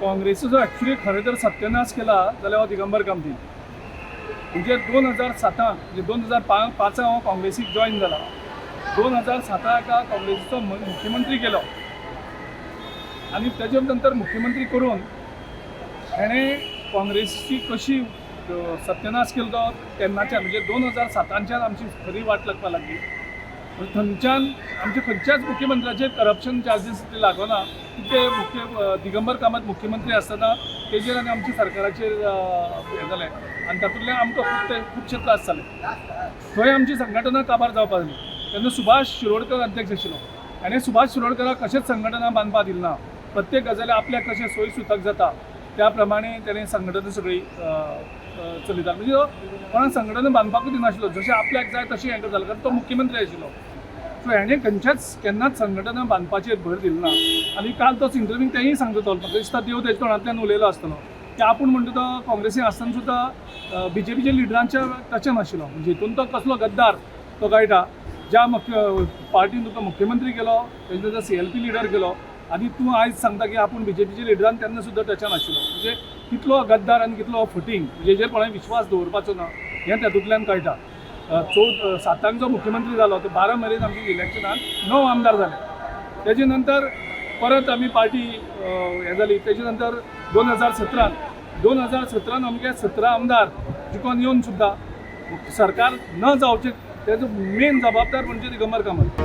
काँग्रेसीचो actually खरें तर सत्यानाश केला जाल्यार हो दिगंबर कामती. म्हणजे 2007 म्हणजे 2005 हांव काँग्रेसीक जॉईन जाला. 2007 काँग्रेसीचो मुख्यमंत्री केलो आनी तेजे नंतर मुख्यमंत्री करून हेणें काँग्रेसीची कशी सत्यानाश केलो तो तेन्नाच्यान म्हणजे 2007च्यान आमची खरी वाट लागपाक लागली. थंयच्यान आमच्या खंयच्याच मुख्यमंत्र्याचेर करप्शन चार्जीस लागना. ते दिगंबर कामत मुख्यमंत्री आसतना तेजेर आनी आमच्या सरकाराचेर हें जालें आनी तातूंतल्यान आमकां खुबशे त्रास जाले. थंय आमची संघटना काबार जावपाक लागली. तेन्ना सुभाष शिरोडकर अध्यक्ष आशिल्लो. आनी सुभाष शिरोडकराक कशेंच संघटना बांदपाक दिली ना. प्रत्येक गजाली आपल्याक कशें सोय सुतक जाता त्या प्रमाणे तेणें संघटना सगळी चलयतालो. म्हणजे तो कोणाक संघटना बांदपाकूच दिनाशिल्लो. जशें आपल्याक जाय तशें हें करतालो कारण तो मुख्यमंत्री आशिल्लो. सो हेणें केन्नाच संघटना बांदपाचेर भर दिलो ना. आनी काल तोच इंटरव्यूक तेंय सांगता म्हाका दिसता देव तेजे तोंडांतल्यान उलयलो आसतलो की आपूण म्हणटा तो काँग्रेसीन आसतना सुद्दां BJPच्या लिडरांच्या टचान नाशिल्लो. म्हणजे हितून तो कसलो गद्दार तो कळटा. ज्या पार्टीन तुका मुख्यमंत्री केलो तेजे नंतर CLP लिडर केलो आनी तूं आयज सांगता की आपूण BJPच्या लिडरान तेन्ना सुद्दां टचान आशिल्लो. म्हणजे कितलो गद्दार आनी कितलो फटींग हेजेर कोणें विश्वास दवरपाचो ना हें तातूंतल्यान कळटा. 7 जो मुख्यमंत्री जालो तो 12 मेरेन आमच्या इलेक्शनान 9 आमदार जाले. तेजे नंतर परत आमी पार्टी हें जाली. तेजे नंतर 2017 आमगे 17 आमदार जिखून येवन सुद्दां सरकार न जावचें तेजो मेन जबाबदार म्हणजे दिगंबर कामत.